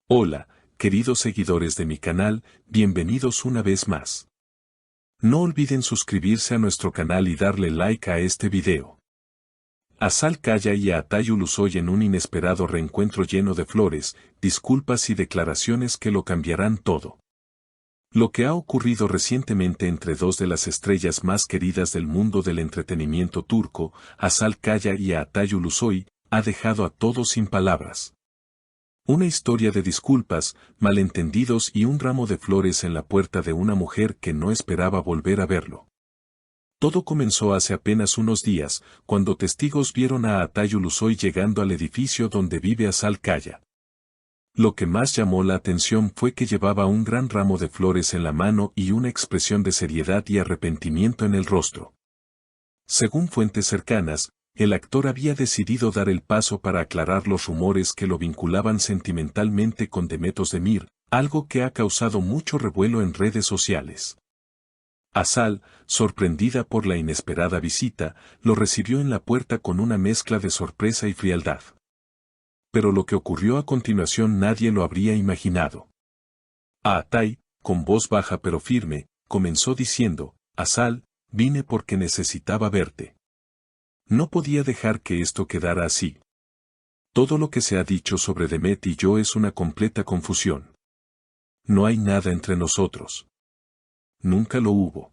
Hola, queridos seguidores de mi canal, bienvenidos una vez más. No olviden suscribirse a nuestro canal y darle like a este video. Azal Kaya y Atay Ulusoy en un inesperado reencuentro lleno de flores, disculpas y declaraciones que lo cambiarán todo. Lo que ha ocurrido recientemente entre dos de las estrellas más queridas del mundo del entretenimiento turco, Azal Kaya y Atay Ulusoy, ha dejado a todos sin palabras. Una historia de disculpas, malentendidos y un ramo de flores en la puerta de una mujer que no esperaba volver a verlo. Todo comenzó hace apenas unos días, cuando testigos vieron a Atay Ulusoy llegando al edificio donde vive Azal Kaya. Lo que más llamó la atención fue que llevaba un gran ramo de flores en la mano y una expresión de seriedad y arrepentimiento en el rostro. Según fuentes cercanas, el actor había decidido dar el paso para aclarar los rumores que lo vinculaban sentimentalmente con Demet Özdemir, algo que ha causado mucho revuelo en redes sociales. Azal, sorprendida por la inesperada visita, lo recibió en la puerta con una mezcla de sorpresa y frialdad. Pero lo que ocurrió a continuación nadie lo habría imaginado. Atay, con voz baja pero firme, comenzó diciendo: Azal, vine porque necesitaba verte. No podía dejar que esto quedara así. Todo lo que se ha dicho sobre Demet y yo es una completa confusión. No hay nada entre nosotros. Nunca lo hubo.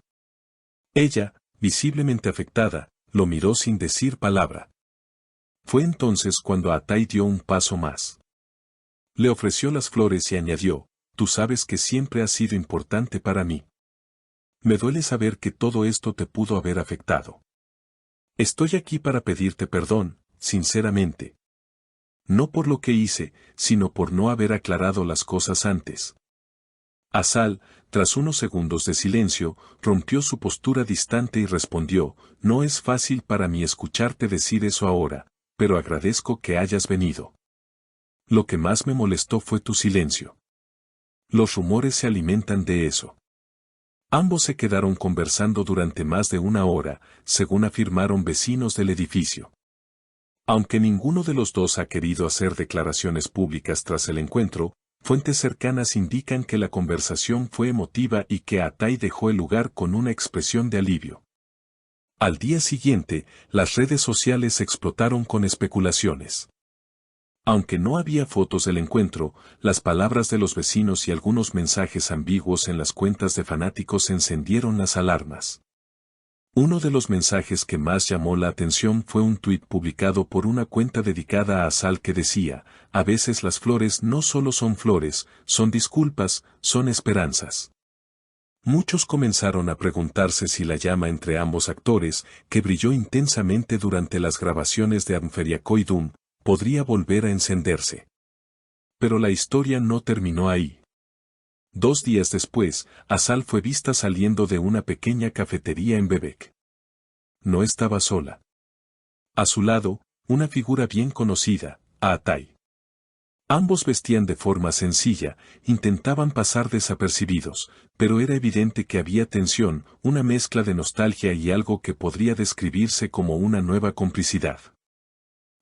Ella, visiblemente afectada, lo miró sin decir palabra. Fue entonces cuando Atay dio un paso más. Le ofreció las flores y añadió: tú sabes que siempre has sido importante para mí. Me duele saber que todo esto te pudo haber afectado. Estoy aquí para pedirte perdón, sinceramente. No por lo que hice, sino por no haber aclarado las cosas antes. Azal, tras unos segundos de silencio, rompió su postura distante y respondió: no es fácil para mí escucharte decir eso ahora, pero agradezco que hayas venido. Lo que más me molestó fue tu silencio. Los rumores se alimentan de eso. Ambos se quedaron conversando durante más de una hora, según afirmaron vecinos del edificio. Aunque ninguno de los dos ha querido hacer declaraciones públicas tras el encuentro, fuentes cercanas indican que la conversación fue emotiva y que Atay dejó el lugar con una expresión de alivio. Al día siguiente, las redes sociales explotaron con especulaciones. Aunque no había fotos del encuentro, las palabras de los vecinos y algunos mensajes ambiguos en las cuentas de fanáticos encendieron las alarmas. Uno de los mensajes que más llamó la atención fue un tuit publicado por una cuenta dedicada a Azal que decía: a veces las flores no solo son flores, son disculpas, son esperanzas. Muchos comenzaron a preguntarse si la llama entre ambos actores, que brilló intensamente durante las grabaciones de Amferiakoydum, podría volver a encenderse. Pero la historia no terminó ahí. 2 días después, Azal fue vista saliendo de una pequeña cafetería en Bebek. No estaba sola. A su lado, una figura bien conocida, Atay. Ambos vestían de forma sencilla, intentaban pasar desapercibidos, pero era evidente que había tensión, una mezcla de nostalgia y algo que podría describirse como una nueva complicidad.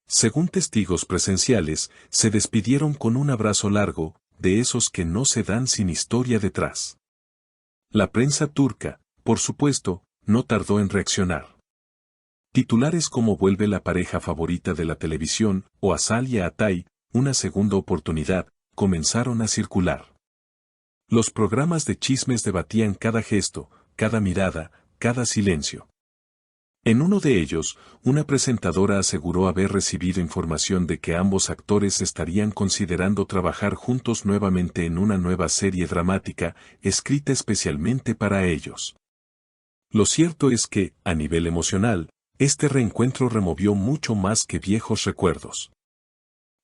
Según testigos presenciales, se despidieron con un abrazo largo, de esos que no se dan sin historia detrás. La prensa turca, por supuesto, no tardó en reaccionar. Titulares como "vuelve la pareja favorita de la televisión" o "Azal y Atay, una segunda oportunidad", comenzaron a circular. Los programas de chismes debatían cada gesto, cada mirada, cada silencio. En uno de ellos, una presentadora aseguró haber recibido información de que ambos actores estarían considerando trabajar juntos nuevamente en una nueva serie dramática, escrita especialmente para ellos. Lo cierto es que, a nivel emocional, este reencuentro removió mucho más que viejos recuerdos.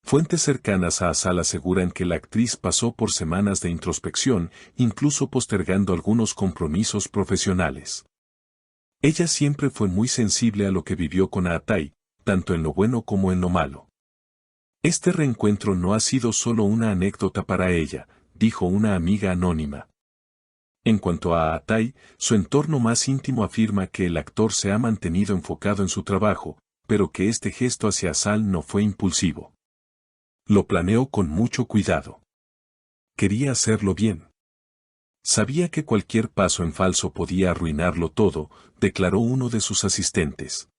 Fuentes cercanas a Azal aseguran que la actriz pasó por semanas de introspección, incluso postergando algunos compromisos profesionales. Ella siempre fue muy sensible a lo que vivió con Atay, tanto en lo bueno como en lo malo. Este reencuentro no ha sido solo una anécdota para ella, dijo una amiga anónima. En cuanto a Atay, su entorno más íntimo afirma que el actor se ha mantenido enfocado en su trabajo, pero que este gesto hacia Azal no fue impulsivo. Lo planeó con mucho cuidado. quería hacerlo bien. Sabía que cualquier paso en falso podía arruinarlo todo, declaró uno de sus asistentes.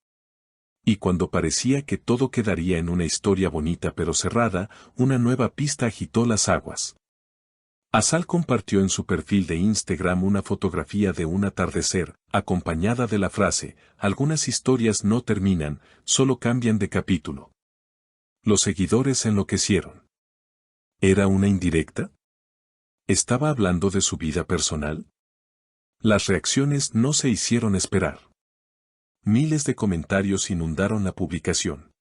Y cuando parecía que todo quedaría en una historia bonita pero cerrada, una nueva pista agitó las aguas. Asal compartió en su perfil de Instagram una fotografía de un atardecer, acompañada de la frase, algunas historias no terminan, solo cambian de capítulo. Los seguidores enloquecieron. ¿Era una indirecta? ¿Estaba hablando de su vida personal? Las reacciones no se hicieron esperar. Miles de comentarios inundaron la publicación.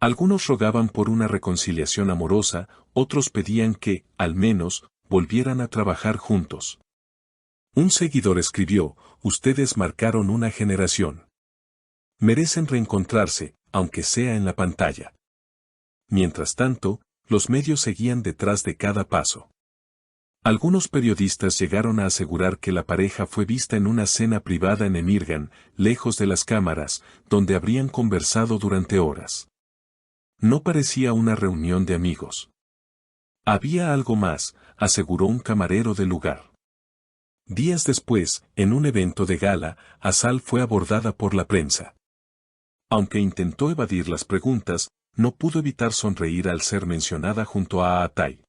Algunos rogaban por una reconciliación amorosa, otros pedían que, al menos, volvieran a trabajar juntos. Un seguidor escribió, ustedes marcaron una generación. Merecen reencontrarse, aunque sea en la pantalla. Mientras tanto, los medios seguían detrás de cada paso. Algunos periodistas llegaron a asegurar que la pareja fue vista en una cena privada en Emirgan, lejos de las cámaras, donde habrían conversado durante horas. No parecía una reunión de amigos. Había algo más, aseguró un camarero del lugar. Días después, en un evento de gala, Asal fue abordada por la prensa. Aunque intentó evadir las preguntas, no pudo evitar sonreír al ser mencionada junto a Atay.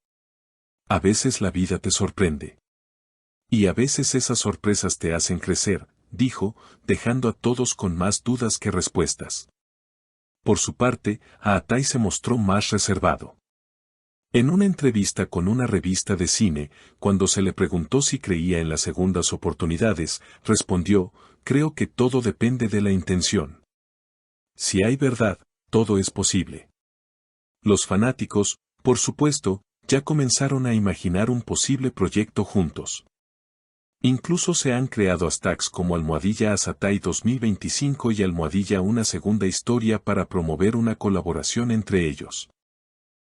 A veces la vida te sorprende. Y a veces esas sorpresas te hacen crecer, dijo, dejando a todos con más dudas que respuestas. Por su parte, Atay se mostró más reservado. En una entrevista con una revista de cine, cuando se le preguntó si creía en las segundas oportunidades, respondió, creo que todo depende de la intención. Si hay verdad, todo es posible. Los fanáticos, por supuesto, ya comenzaron a imaginar un posible proyecto juntos. Incluso se han creado hashtags como #Asatay 2025 y #una segunda historia para promover una colaboración entre ellos.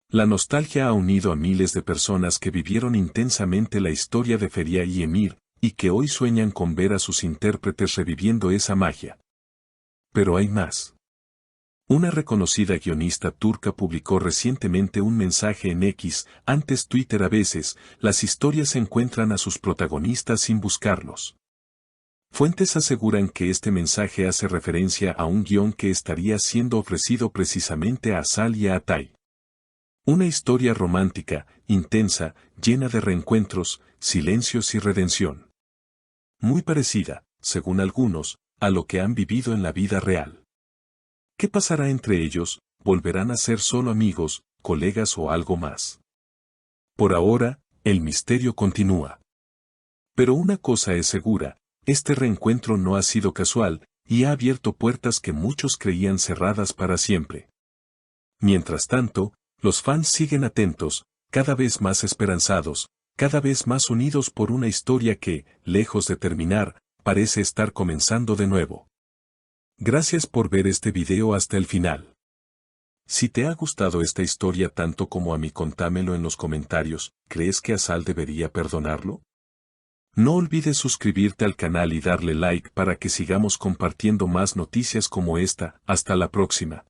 La nostalgia ha unido a miles de personas que vivieron intensamente la historia de Feria y Emir, y que hoy sueñan con ver a sus intérpretes reviviendo esa magia. Pero hay más. Una reconocida guionista turca publicó recientemente un mensaje en X, antes Twitter. A veces, las historias encuentran a sus protagonistas sin buscarlos. Fuentes aseguran que este mensaje hace referencia a un guión que estaría siendo ofrecido precisamente a Asal y a Atay. Una historia romántica, intensa, llena de reencuentros, silencios y redención. Muy parecida, según algunos, a lo que han vivido en la vida real. ¿Qué pasará entre ellos? ¿Volverán a ser solo amigos, colegas o algo más? Por ahora, el misterio continúa. Pero una cosa es segura, este reencuentro no ha sido casual, y ha abierto puertas que muchos creían cerradas para siempre. Mientras tanto, los fans siguen atentos, cada vez más esperanzados, cada vez más unidos por una historia que, lejos de terminar, parece estar comenzando de nuevo. Gracias por ver este video hasta el final. Si te ha gustado esta historia tanto como a mí, contámelo en los comentarios. ¿Crees que Asal debería perdonarlo? No olvides suscribirte al canal y darle like para que sigamos compartiendo más noticias como esta. Hasta la próxima.